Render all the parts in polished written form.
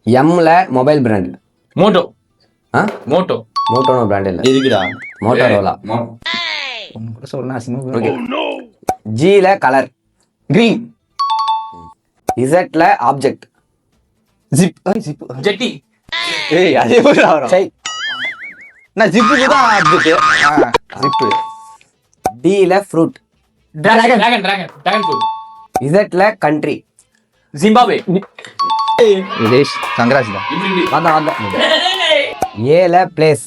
எம்ல mobile brand. Moto. ஆ Moto. மோட்டோனோ brand இல்ல. எதுக்குடா? மோட்டோரோலா. ஒன்னு கூட சொல்லணும் அசிங்கமா. ஓகே. ஜில கலர். கிரீன். இசட்ல ஆப்ஜெக்ட். ஜிப். ஜிப். ஜெட்டி. ஏய் அதே போல வரும். சை. நான் ஜிப்புக்கு தான் ஆப்ஜெக்ட். ஜிப். டில ஃப்ரூட். டிராகன். Dragon food. இசட்ல கண்ட்ரி. ஜிம்பாப்வே. விதேஷ் கங்கராஜ் தான். இப்படி வந்த ஏல பிளேஸ்.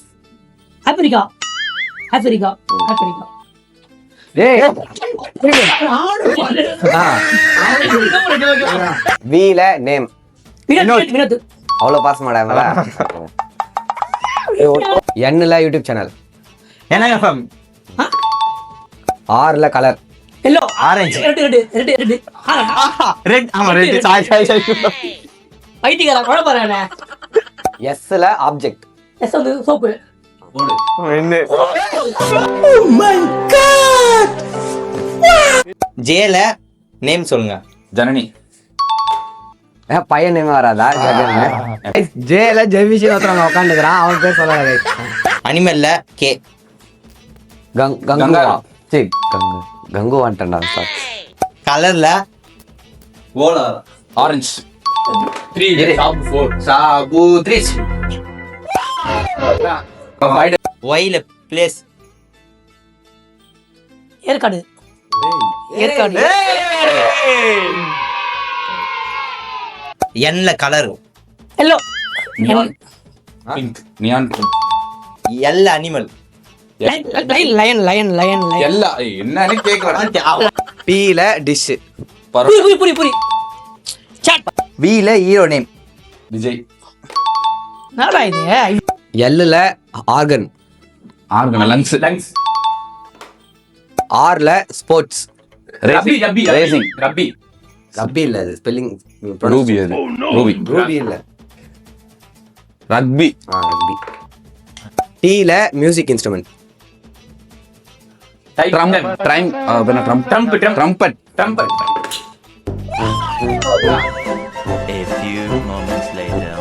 ஆப்பிரிக்கா. ஏய் வீல நேம். வினோத். அவ்வளவு பாசமாடா மேல. என்ல யூடியூப் சேனல். NFM. ஆர்ல colour. Yellow. Orange. Red. Red. ஆமா ரெட். சாய். பைத்தியக்காரா குழப்பறானே. எஸ்ல ஆப்ஜெக்ட். எஸ் வந்து சோப்பு. என்ன? ஜேல நேம் சொல்லுங்க. ஜனனி. பையன் நேம் வராதா? ஜேல ஜெய்விஷன் ஒருத்தவங்க உட்காந்துக்கிறான், அவன் பேர் சொல்லாத. அனிமல்ல கே. கங்குவா. சரி கங்குவான்டா சார். கலர்ல ஓலா. ஆரஞ்சு. 3 4 சாபு 3. ஒய்ல பிளேஸ். ஏற்காடு. என்ல கலர். எல்லோ. பிங்க். நியான். எல்ல அனிமல். லயன். எல்லா என்னன்னு கேக்குறேன். பீல டிஷ். புரி. சாட். வீல ஹீரோ நேம். விஜய். என்னடா இது? எல்லுல ஆர்கன். ஆர்கன். லங்ஸ். ஆர்ல sports. Rugby. Racing. Rugby. Rugby இல்ல, ஸ்பெல்லிங் ரூபி அது. ரூபி. ரூபி இல்ல. ரக்பி. ரப்பி. டீல music instrument. Trumpet. A few moments later.